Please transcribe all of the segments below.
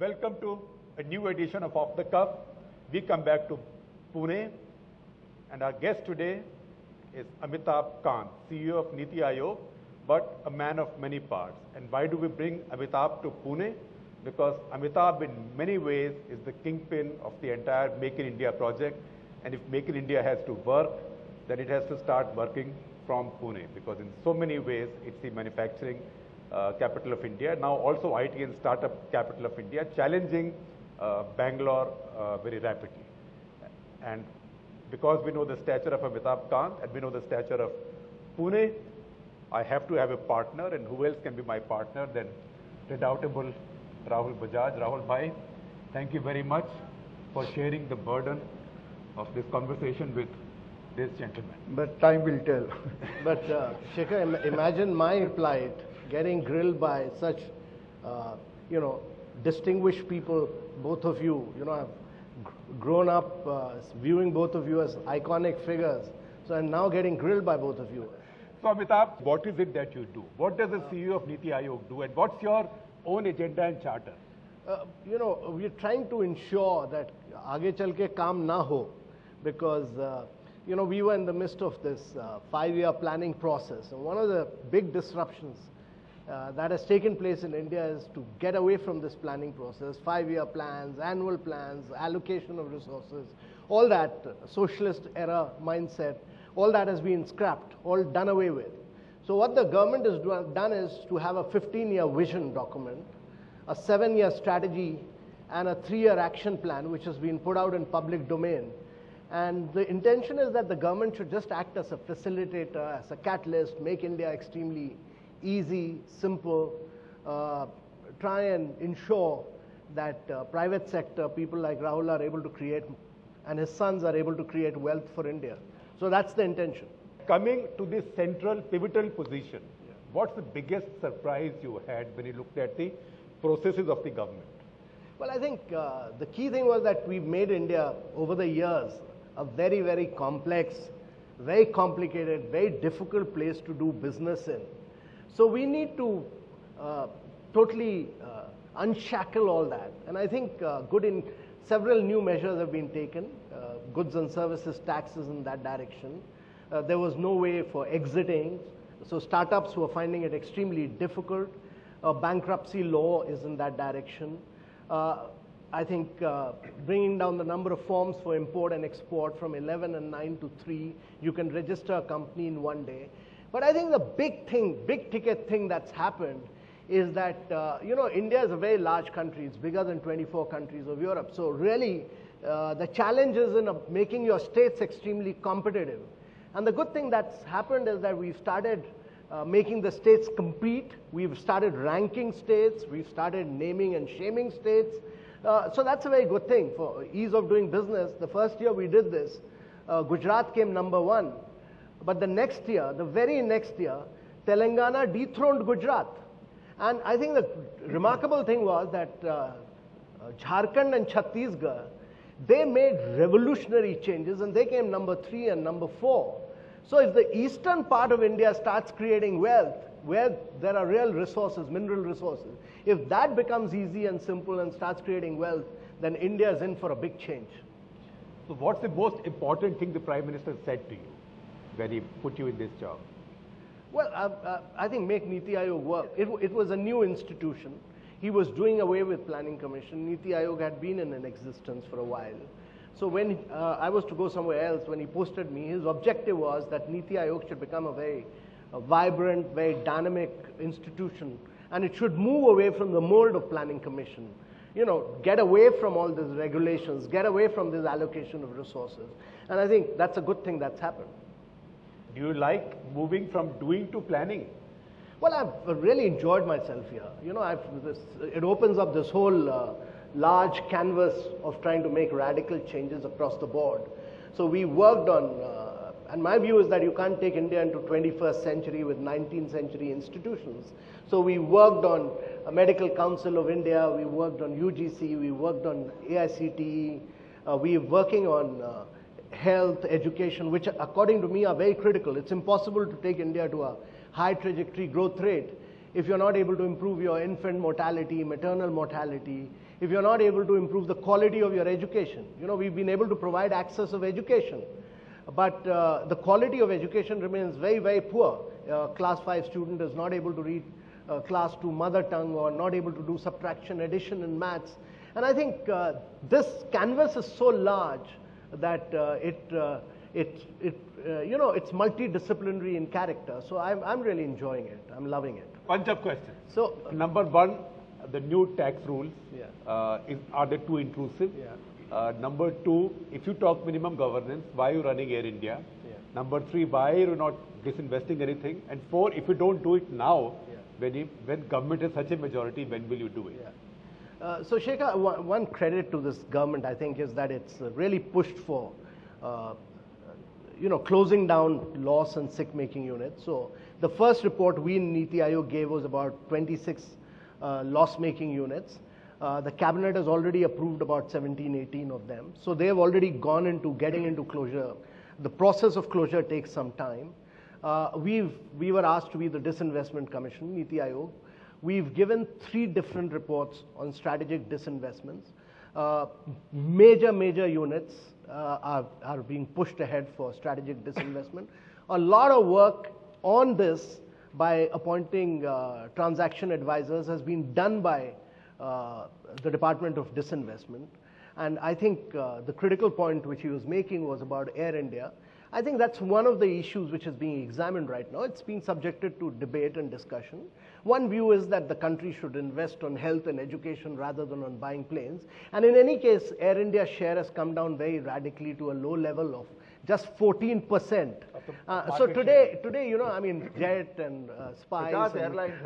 Welcome to a new edition of Off the Cuff. We come back to Pune, and our guest today is Amitabh Kant, CEO of Niti Aayog, but a man of many parts. And why do we bring Amitabh to Pune? Because Amitabh in many ways is the kingpin of the entire Make in India project. And if Make in India has to work, then it has to start working from Pune, because in so many ways it's the manufacturing capital of India, now also IT and startup capital of India, challenging Bangalore very rapidly. And because we know the stature of Amitabh Kant and we know the stature of Pune, I have to have a partner, and who else can be my partner than redoubtable Rahul Bajaj. Rahul bhai, thank you very much for sharing the burden of this conversation with this gentleman. But time will tell. But Shekhar, imagine my plight, getting grilled by such, distinguished people, both of you. I've grown up viewing both of you as iconic figures. So I'm now getting grilled by both of you. So Amitabh, what is it that you do? What does the CEO of Niti Aayog do? And what's your own agenda and charter? We're trying to ensure that aage chal ke kaam na ho, because we were in the midst of this 5-year planning process. And one of the big disruptions that has taken place in India is to get away from this planning process. 5-year plans, annual plans, allocation of resources, all that socialist era mindset, all that has been scrapped, all done away with. So what the government has done is to have a 15-year vision document, a 7-year strategy, and a 3-year action plan, which has been put out in public domain. And the intention is that the government should just act as a facilitator, as a catalyst, make India extremely easy, simple, try and ensure that private sector, people like Rahul are able to create, and his sons are able to create wealth for India. So that's the intention. Coming to this central pivotal position, what's the biggest surprise you had when you looked at the processes of the government? Well, I think the key thing was that we've made India over the years a very, very complex, very complicated, very difficult place to do business in. So we need to totally unshackle all that. And I think several new measures have been taken, goods and services taxes in that direction. There was no way for exiting, so startups were finding it extremely difficult. Bankruptcy law is in that direction. I think bringing down the number of forms for import and export from 11 and 9 to 3, you can register a company in one day. But I think the big ticket thing that's happened is that, India is a very large country. It's bigger than 24 countries of Europe. So really, the challenge is in making your states extremely competitive. And the good thing that's happened is that we've started making the states compete. We've started ranking states. We've started naming and shaming states. So that's a very good thing for ease of doing business. The first year we did this, Gujarat came number 1. But the next year, the very next year, Telangana dethroned Gujarat. And I think the remarkable thing was that Jharkhand and Chhattisgarh, they made revolutionary changes, and they came number 3 and number 4. So if the eastern part of India starts creating wealth, where there are real resources, mineral resources, if that becomes easy and simple and starts creating wealth, then India is in for a big change. So what's the most important thing the Prime Minister said to you when he put you in this job? Well, I think make Niti Aayog work. It was a new institution. He was doing away with Planning Commission. Niti Aayog had been in existence for a while. So when I was to go somewhere else, when he posted me, his objective was that Niti Aayog should become a very vibrant, very dynamic institution, and it should move away from the mold of Planning Commission. Get away from all these regulations, get away from this allocation of resources. And I think that's a good thing that's happened. Do you like moving from doing to planning? Well, I've really enjoyed myself here. It opens up this whole large canvas of trying to make radical changes across the board. So we worked on, and my view is that you can't take India into 21st century with 19th century institutions. So we worked on a Medical Council of India, we worked on UGC, we worked on AICTE, we're working on health, education, which according to me are very critical. It's impossible to take India to a high trajectory growth rate if you're not able to improve your infant mortality, maternal mortality, if you're not able to improve the quality of your education. You know, we've been able to provide access of education, but the quality of education remains very, very poor. Class 5 student is not able to read class 2 mother tongue, or not able to do subtraction, addition in maths. And I think this canvas is so large that you know, it's multidisciplinary in character. So I'm really enjoying it. I'm loving it. Bunch of questions. So number one, the new tax rules, Yeah. are they too intrusive? Yeah. Number two, if you talk minimum governance, why are you running Air India? Yeah. Number three, why are you not disinvesting anything? And four, if you don't do it now, Yeah. when government has such a majority, when will you do it? Yeah. So Shekhar, one credit to this government, I think, is that it's really pushed for, you know, closing down loss and sick making units. So the first report we in Niti Aayog gave was about 26 loss making units. The cabinet has already approved about 17, 18 of them. So they've already gone into getting into closure. The process of closure takes some time. We were asked to be the Disinvestment Commission, Niti Aayog. We've given 3 different reports on strategic disinvestments. Major units are being pushed ahead for strategic disinvestment. A lot of work on this by appointing transaction advisors has been done by the Department of Disinvestment. And I think the critical point which he was making was about Air India. I think that's one of the issues which is being examined right now. It's being subjected to debate and discussion. One view is that the country should invest on health and education rather than on buying planes. And in any case, Air India's share has come down very radically to a low level of just 14%. So today, you know, I mean, Jet and Spice.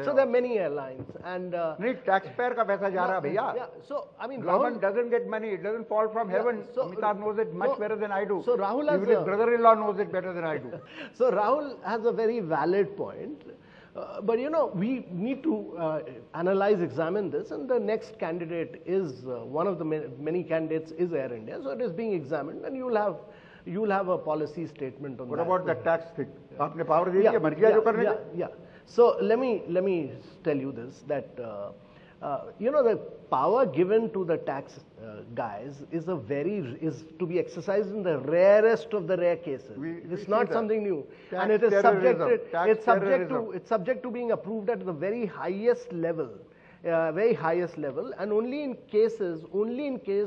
So there are many airlines. And taxpayer ka paisa ja raha bhaiya. Yeah. So I mean, Government doesn't get money. It doesn't fall from heaven. So, Amitabh knows it much better than I do. So Rahul has even his brother-in-law knows it better than I do. So Rahul has a very valid point. But you know, we need to analyze, examine this, and the next candidate is one of the many candidates is Air India. So it is being examined, and you will have a policy statement on What that. about the tax thing? Aapne power de diya, marjiya jo karne ka? Yeah. So let me tell you this, that you know, the power given to the tax guys is to be exercised in the rarest of the rare cases. It's not something new, and it is subject to being approved at the very highest level. And only in case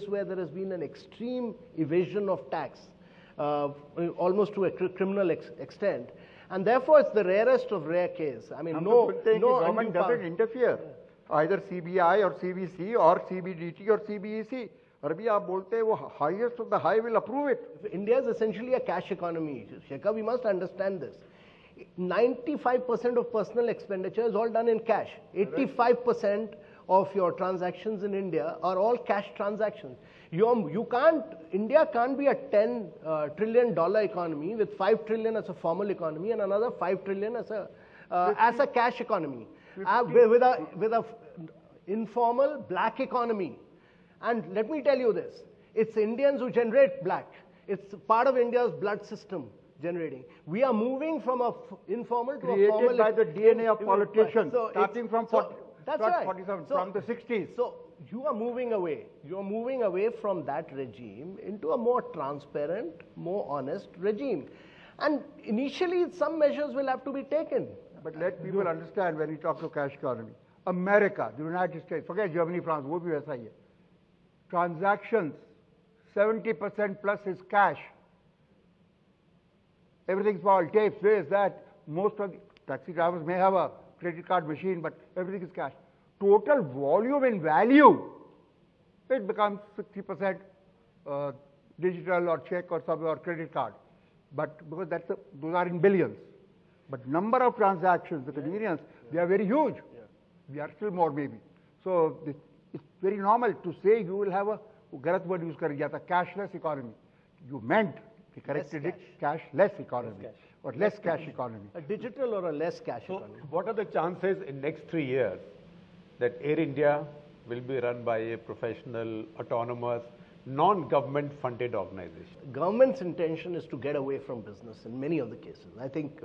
where there has been an extreme evasion of tax, almost to a criminal extent, and therefore it's the rarest of rare case. I mean, no government doesn't interfere, either CBI or CBC or CBDT or CBEC. और अभी आप बोलते हैं वो highest of the high will approve it. India is essentially a cash economy. Shekhar, we must understand this. 95% of personal expenditure is all done in cash. 85% of your transactions in India are all cash transactions. India can't be a $10 trillion economy with 5 trillion as a formal economy and another 5 trillion as a cash economy. With a informal black economy. And let me tell you this, it's Indians who generate black. It's part of India's blood system generating. We are moving from a informal to a formal. Created by the DNA of politicians, starting from that's right. 47, from the 60s. So you are moving away. You are moving away from that regime into a more transparent, more honest regime. And initially, some measures will have to be taken. But let people understand when we talk to cash economy. America, the United States, forget Germany, France, वो भी वैसा ही है. Transactions, 70% plus is cash. Everything's all tapes, this, that. Most of the taxi drivers may have a credit card machine, but everything is cash. Total volume in value, it becomes 60% digital or check or credit card. But because those are in billions. But number of transactions, the convenience, they are very huge. We are still more maybe. So it's very normal to say you will have a garat word use kar gaya tha, cashless economy. You meant, he corrected it, cashless economy or less cash economy. A digital or a less cash economy. What are the chances in next 3 years that Air India will be run by a professional, autonomous, non-government funded organization? Government's intention is to get away from business in many of the cases. I think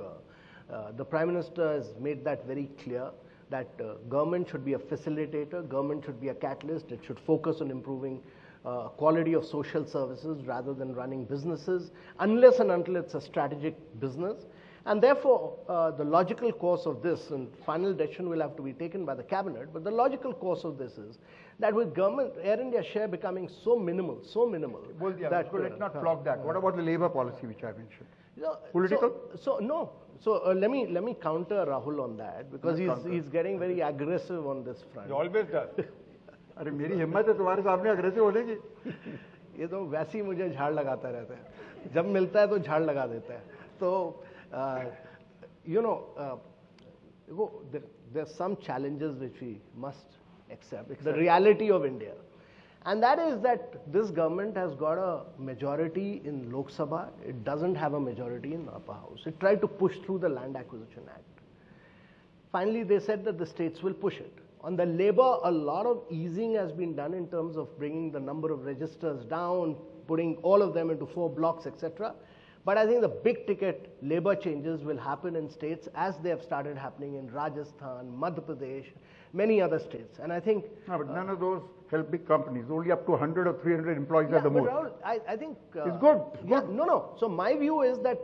the Prime Minister has made that very clear. that government should be a facilitator, government should be a catalyst, it should focus on improving quality of social services rather than running businesses, unless and until it's a strategic business. And therefore, the logical course of this, and final decision will have to be taken by the cabinet, but the logical course of this is that with government, Air India share becoming so minimal, well, yeah, that let's not flog that. What about the labor policy which I mentioned? Political? No. So let me counter Rahul on that, because he's getting very aggressive on this front. He always does. अरे मेरी हिम्मत है तुम्हारे सामने aggressive होने की। ये तो वैसे ही मुझे झाड़ लगाता रहता है, जब मिलता है तो झाड़ लगा देता है। तो there's some challenges which we must accept. The reality of India, and that is that this government has got a majority in Lok Sabha. It doesn't have a majority in the upper house. It tried to push through the Land Acquisition Act. Finally, they said that the states will push it. On the labor, a lot of easing has been done in terms of bringing the number of registers down, putting all of them into 4 blocks, etc. But I think the big ticket labor changes will happen in states as they have started happening in Rajasthan, Madhya Pradesh, many other states. And I think... No, but none of those help big companies. Only up to 100 or 300 employees at the most. Rahul, I think... it's good. No. So my view is that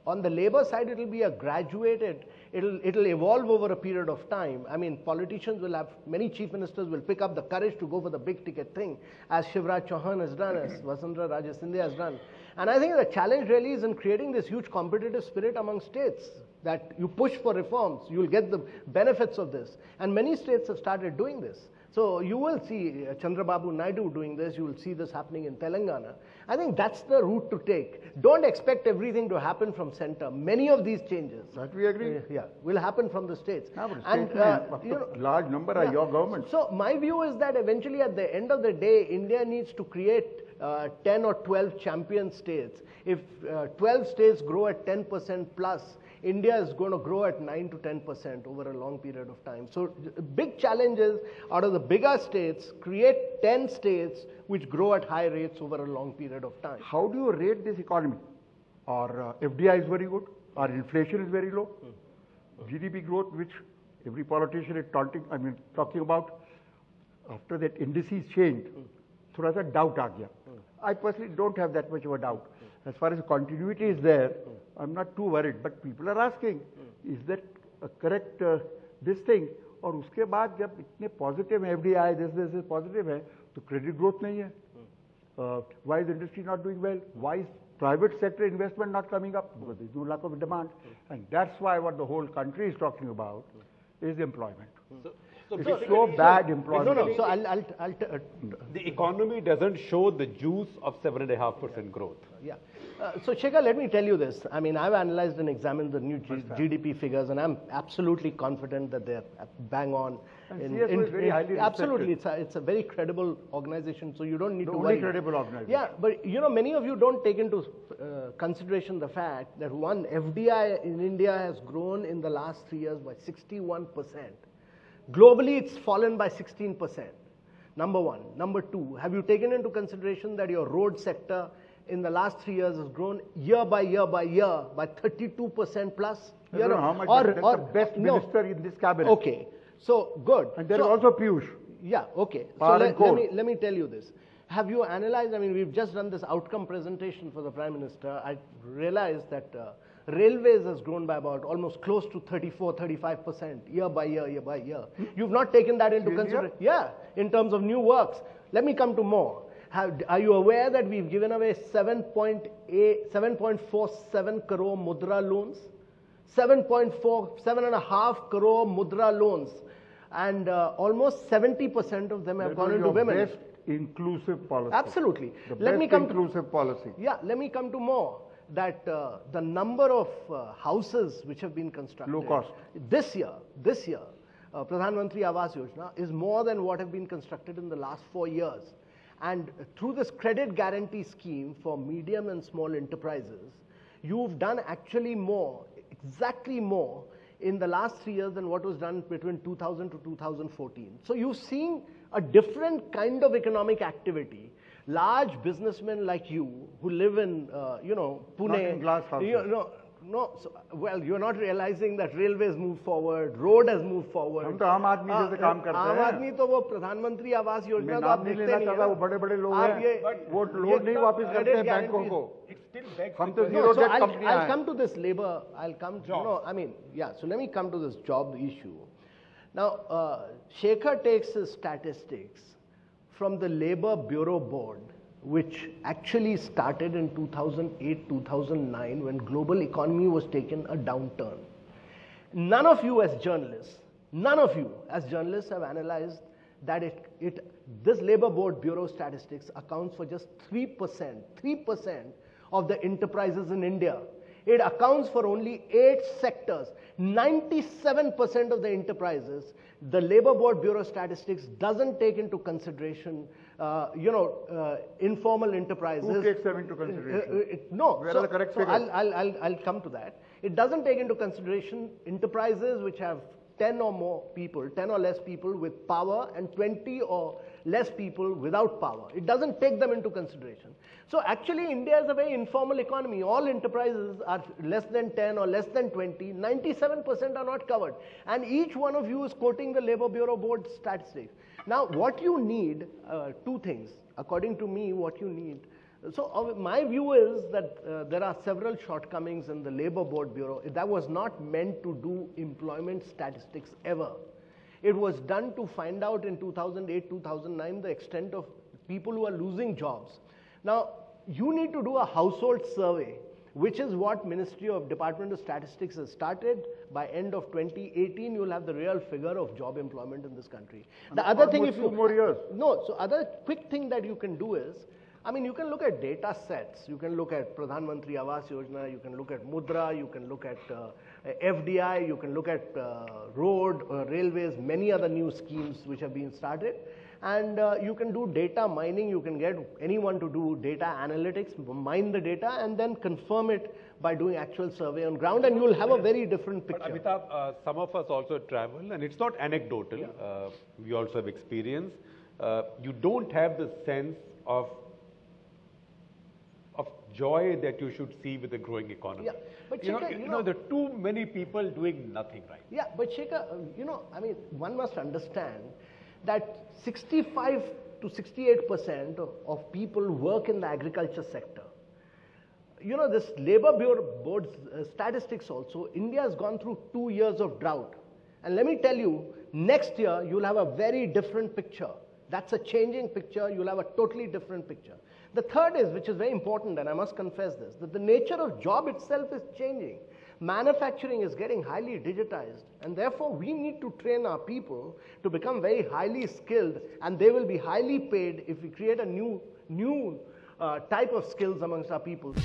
on the labor side, it will be a graduated, it'll evolve over a period of time. I mean, politicians will have, many chief ministers will pick up the courage to go for the big ticket thing, as Shivraj Chauhan has done, as Vasundhara Raje Scindia has done. And I think the challenge really is in creating this huge competitive spirit among states, that you push for reforms, you'll get the benefits of this. And many states have started doing this. So you will see Chandrababu Naidu doing this, you will see this happening in Telangana. I think that's the route to take. Don't expect everything to happen from center. Many of these changes, that we agree, will happen from the states. And large number are your government. So my view is that eventually at the end of the day, India needs to create 10 or 12 champion states. If 12 states grow at 10% plus, India is going to grow at 9 to 10% over a long period of time. So big challenge is, out of the bigger states, create 10 states which grow at high rates over a long period of time. How do you rate this economy? Our FDI is very good, our inflation is very low, GDP growth, which every politician is talking about, after that indices changed, thoda sa doubt aa gaya. I personally don't have that much of a doubt. As far as continuity is there, I'm not too worried. But people are asking, is that a correct this thing? और उसके बाद जब इतने positive है FDI, this positive है, तो credit growth नहीं है. Why is industry not doing well? Why is private sector investment not coming up? Because there's no lack of demand. And that's why what the whole country is talking about is employment. It's so bad employment. So the economy doesn't show the juice of 7.5% growth. Yeah. So Shekhar, let me tell you this. I mean, I've analyzed and examined the new GDP figures, and I'm absolutely confident that they're bang on. CSO is very highly absolutely, it's a very credible organization, so you don't need to worry. Only credible organization. Yeah, but many of you don't take into consideration the fact that FDI in India has grown in the last 3 years by 61%. Globally, it's fallen by 16%. Number one. Number two, have you taken into consideration that your road sector in the last 3 years has grown year by 32% plus? I don't know how much, that's the best minister in this cabinet. Okay, so good. And there is also Piyush. Yeah, okay. So let me tell you this. Have you analyzed, I mean, we've just done this outcome presentation for the Prime Minister. I realized that railways has grown by about almost close to 34-35% year by year. You've not taken that into consideration. Yeah, in terms of new works. Let me come to more. Are you aware that we've given away 7.47 crore mudra loans? 7.5 crore mudra loans. And almost 70% of them have gone into women. Best inclusive policy. Absolutely. Let me come inclusive policy. Yeah, let me come to more. That the number of houses which have been constructed low cost this year, Pradhan Mantri Awas Yojana is more than what have been constructed in the last 4 years. And through this credit guarantee scheme for medium and small enterprises, you've done actually more, exactly more in the last 3 years than what was done between 2000 to 2014. So you've seen a different kind of economic activity. Large businessmen like you who live in, Pune, No, so, well, you're not realizing that railways move forward, road has moved forward. हम तो आम आदमी जैसे काम करते हैं। आम आदमी तो वो प्रधानमंत्री आवास योजना तो आप नाम नहीं देखते लेना नहीं चाहता, वो बड़े-बड़े लोग हैं, वो लोड नहीं वापस करते हैं बैंकों को। हम तो zero debt company हैं। I'll come to this labor, I'll come to, I mean, yeah, so let me come to this job issue. Now, Shekhar takes his statistics from the Labor Bureau Board, which actually started in 2008-2009 when global economy was taking a downturn. None of you as journalists have analyzed that this Labor Board Bureau statistics accounts for just 3% of the enterprises in India. It accounts for only 8 sectors. 97% of the enterprises, the Labor Board Bureau statistics doesn't take into consideration, informal enterprises. Who takes them into consideration? No. Where are the correct figures? I'll come to that. It doesn't take into consideration enterprises which have 10 or less people with power and 20 or less people without power. It doesn't take them into consideration. So actually India is a very informal economy. All enterprises are less than 10 or less than 20. 97% are not covered. And each one of you is quoting the Labor Bureau Board statistics. Now what you need, two things. According to me, what you need. So my view is that there are several shortcomings in the Labor Board Bureau. That was not meant to do employment statistics ever. It was done to find out in 2008-2009 the extent of people who are losing jobs. Now, you need to do a household survey, which is what Ministry of Department of Statistics has started. By end of 2018, you'll have the real figure of job employment in this country. The other thing, if you 2 more years. No, so other quick thing that you can do is, I mean, you can look at data sets. You can look at Pradhan Mantri Awas Yojana, you can look at Mudra, you can look at FDI, you can look at road, railways, many other new schemes which have been started. And you can do data mining. You can get anyone to do data analytics, mine the data, and then confirm it by doing actual survey on ground, and you'll have a very different picture. But Amitabh, some of us also travel, and it's not anecdotal. Yeah. We also have experience. You don't have the sense of joy that you should see with a growing economy. Yeah, but Shekhar, there are too many people doing nothing, right? Yeah, but Shekhar, I mean, one must understand that 65 to 68% of people work in the agriculture sector. This Labor Bureau Board statistics also, India has gone through 2 years of drought. And let me tell you, next year you'll have a very different picture. That's a changing picture. You'll have a totally different picture. The third is, which is very important, and I must confess this, that the nature of job itself is changing. Manufacturing is getting highly digitized, and therefore we need to train our people to become very highly skilled, and they will be highly paid if we create a new type of skills amongst our people.